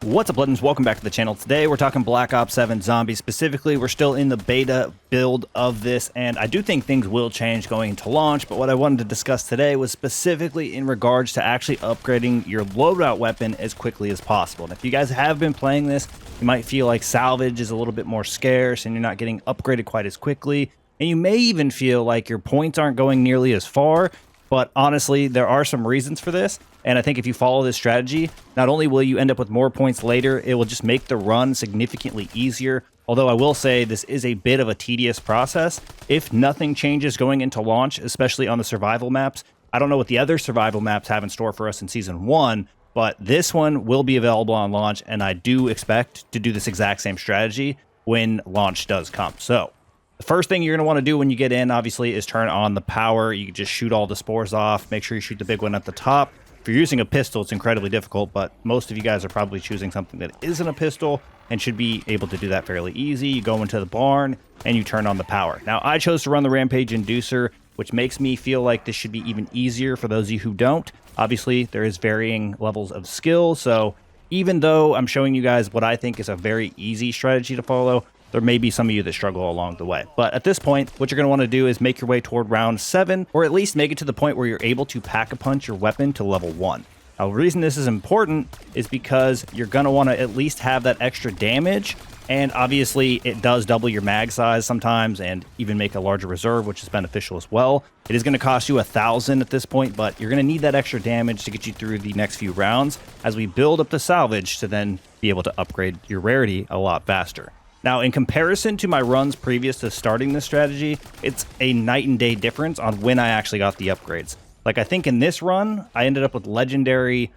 What's up, Legends? Welcome back to the channel. Today we're talking Black Ops 7 Zombies. Specifically, we're still in the beta build of this, and I do think things will change going into launch, but what I wanted to discuss today was specifically in regards to actually upgrading your loadout weapon as quickly as possible. And if you guys have been playing this, you might feel like Salvage is a little bit more scarce and you're not getting upgraded quite as quickly, and you may even feel like your points aren't going nearly as far. But honestly, there are some reasons for this, and I think if you follow this strategy, not only will you end up with more points later, it will just make the run significantly easier. Although I will say this is a bit of a tedious process. If nothing changes going into launch, especially on the survival maps, I don't know what the other survival maps have in store for us in Season 1, but this one will be available on launch, and I do expect to do this exact same strategy when launch does come. So the first thing you're going to want to do when you get in, obviously, is turn on the power. You can just shoot all the spores off. Make sure you shoot the big one at the top. If you're using a pistol, it's incredibly difficult, but most of you guys are probably choosing something that isn't a pistol and should be able to do that fairly easy. You go into the barn and you turn on the power. Now, I chose to run the Rampage Inducer, which makes me feel like this should be even easier for those of you who don't. Obviously, there is varying levels of skill, so even though I'm showing you guys what I think is a very easy strategy to follow, there may be some of you that struggle along the way. But at this point, what you're going to want to do is make your way toward round 7, or at least make it to the point where you're able to pack-a-punch your weapon to level 1. Now, the reason this is important is because you're going to want to at least have that extra damage, and obviously it does double your mag size sometimes and even make a larger reserve, which is beneficial as well. It is going to cost you 1,000 at this point, but you're going to need that extra damage to get you through the next few rounds as we build up the salvage to then be able to upgrade your rarity a lot faster. Now, in comparison to my runs previous to starting this strategy, it's a night and day difference on when I actually got the upgrades. Like, I think in this run, I ended up with Legendary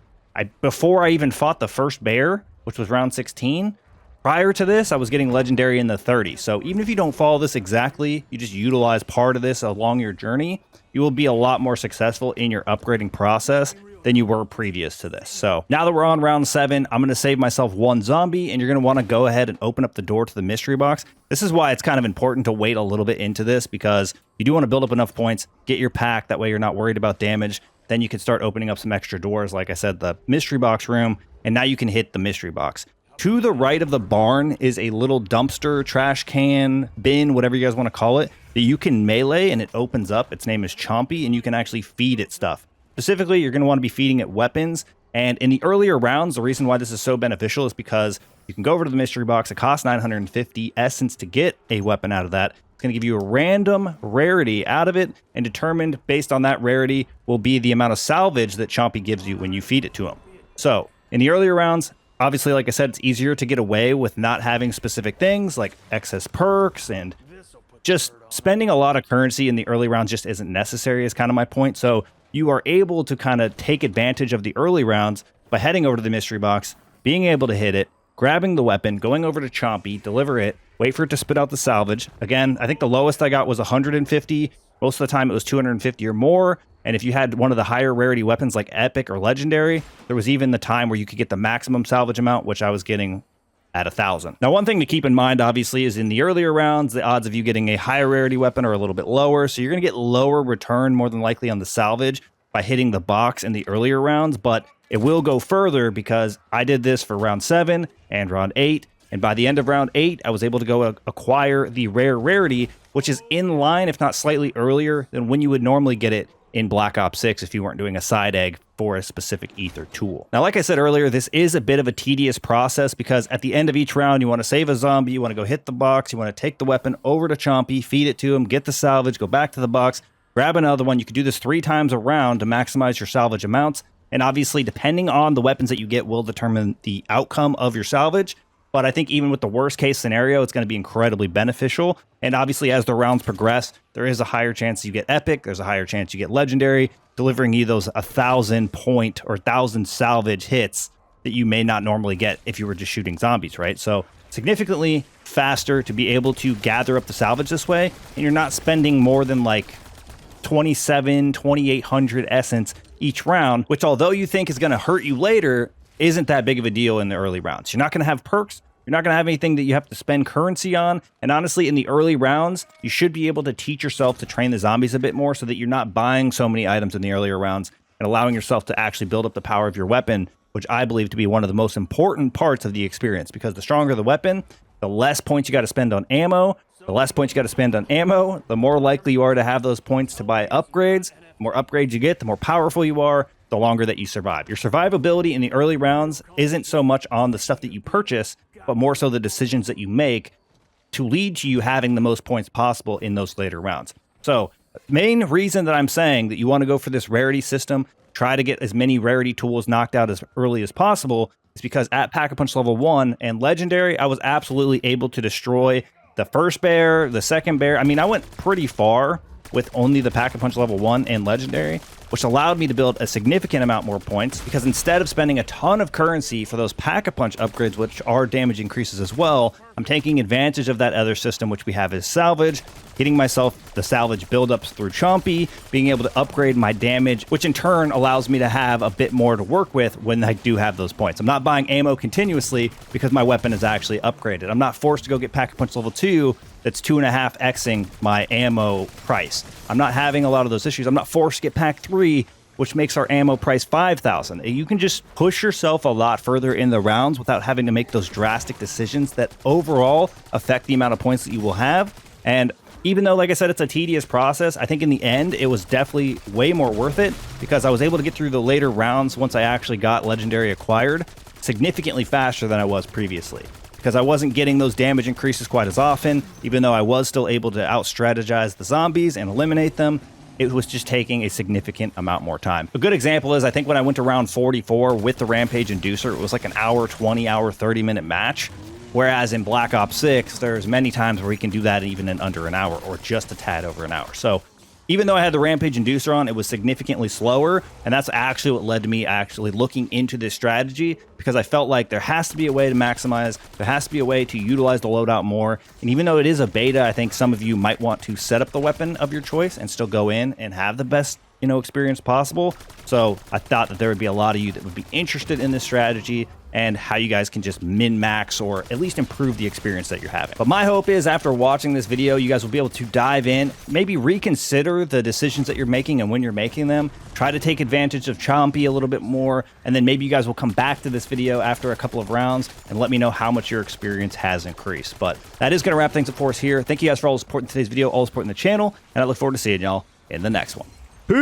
before I even fought the first bear, which was round 16. Prior to this, I was getting Legendary in the 30s. So even if you don't follow this exactly, you just utilize part of this along your journey, you will be a lot more successful in your upgrading process than you were previous to this. So now that we're on round 7, I'm going to save myself 1 zombie, and you're going to want to go ahead and open up the door to the mystery box. This is why it's kind of important to wait a little bit into this, because you do want to build up enough points, get your pack, that way you're not worried about damage. Then you can start opening up some extra doors, like I said, the mystery box room, and now you can hit the mystery box. To the right of the barn is a little dumpster, trash can, bin, whatever you guys want to call it, that you can melee, and it opens up. Its name is Chompy, and you can actually feed it stuff. Specifically, you're going to want to be feeding it weapons, and in the earlier rounds, the reason why this is so beneficial is because you can go over to the mystery box. It costs 950 essence to get a weapon out of that. It's going to give you a random rarity out of it, and determined based on that rarity will be the amount of salvage that Chompy gives you when you feed it to him. So, in the earlier rounds, obviously, like I said, it's easier to get away with not having specific things like excess perks, and just spending a lot of currency in the early rounds just isn't necessary is kind of my point. So you are able to kind of take advantage of the early rounds by heading over to the mystery box, being able to hit it, grabbing the weapon, going over to Chompy, deliver it, wait for it to spit out the salvage. Again, I think the lowest I got was 150. Most of the time it was 250 or more. And if you had one of the higher rarity weapons like Epic or Legendary, there was even the time where you could get the maximum salvage amount, which I was getting at 1,000. Now, one thing to keep in mind, obviously, is in the earlier rounds, the odds of you getting a higher rarity weapon are a little bit lower. So you're going to get lower return more than likely on the salvage by hitting the box in the earlier rounds. But it will go further because I did this for round 7 and round 8. And by the end of round 8, I was able to go acquire the rare rarity, which is in line, if not slightly earlier, than when you would normally get it in Black Ops 6 if you weren't doing a side egg for a specific ether tool. Now, like I said earlier, this is a bit of a tedious process because at the end of each round, you want to save a zombie, you want to go hit the box, you want to take the weapon over to Chompy, feed it to him, get the salvage, go back to the box, grab another one. You could do this 3 times a round to maximize your salvage amounts. And obviously, depending on the weapons that you get will determine the outcome of your salvage. But I think even with the worst case scenario, it's going to be incredibly beneficial. And obviously, as the rounds progress, there is a higher chance you get Epic. There's a higher chance you get Legendary, delivering you those 1,000 point or 1,000 salvage hits that you may not normally get if you were just shooting zombies, right? So significantly faster to be able to gather up the salvage this way. And you're not spending more than like 2,800 essence each round, which although you think is going to hurt you later, isn't that big of a deal in the early rounds. You're not going to have perks. You're not going to have anything that you have to spend currency on. And honestly, in the early rounds, you should be able to teach yourself to train the zombies a bit more so that you're not buying so many items in the earlier rounds and allowing yourself to actually build up the power of your weapon which I believe to be one of the most important parts of the experience, because the stronger the weapon, the less points you got to spend on ammo. The less points you got to spend on ammo, the more likely you are to have those points to buy upgrades. The more upgrades you get, the more powerful you are, the longer that you survive. Your survivability in the early rounds isn't so much on the stuff that you purchase, but more so the decisions that you make to lead to you having the most points possible in those later rounds. So, main reason that I'm saying that you want to go for this rarity system, try to get as many rarity tools knocked out as early as possible, is because at Pack-a-Punch level 1 and Legendary, I was absolutely able to destroy the first bear, the second bear. I mean, I went pretty far with only the Pack-a-Punch level 1 and Legendary, which allowed me to build a significant amount more points, because instead of spending a ton of currency for those Pack-a-Punch upgrades, which are damage increases as well, I'm taking advantage of that other system, which we have is Salvage, getting myself the Salvage buildups through Chompy, being able to upgrade my damage, which in turn allows me to have a bit more to work with when I do have those points. I'm not buying ammo continuously because my weapon is actually upgraded. I'm not forced to go get Pack-a-Punch level 2 that's 2.5xing my ammo price. I'm not having a lot of those issues. I'm not forced to get Pack 3, which makes our ammo price 5,000. You can just push yourself a lot further in the rounds without having to make those drastic decisions that overall affect the amount of points that you will have. And even though, like I said, it's a tedious process, I think in the end, it was definitely way more worth it, because I was able to get through the later rounds once I actually got Legendary acquired significantly faster than I was previously, because I wasn't getting those damage increases quite as often, even though I was still able to out-strategize the zombies and eliminate them. It was just taking a significant amount more time. A good example is, I think when I went to round 44 with the Rampage Inducer, it was like an hour 20, hour 30-minute match. Whereas in Black Ops 6, there's many times where we can do that even in under an hour, or just a tad over an hour. So even though I had the Rampage Inducer on, it was significantly slower, and that's actually what led to me actually looking into this strategy, because I felt like there has to be a way to maximize, there has to be a way to utilize the loadout more, and even though it is a beta, I think some of you might want to set up the weapon of your choice and still go in and have the best, experience possible. So I thought that there would be a lot of you that would be interested in this strategy and how you guys can just min-max or at least improve the experience that you're having. But my hope is after watching this video, you guys will be able to dive in, maybe reconsider the decisions that you're making and when you're making them, try to take advantage of Chompy a little bit more, and then maybe you guys will come back to this video after a couple of rounds and let me know how much your experience has increased. But that is going to wrap things up for us here. Thank you guys for all the support in today's video, all the support in the channel, and I look forward to seeing y'all in the next one. Peace!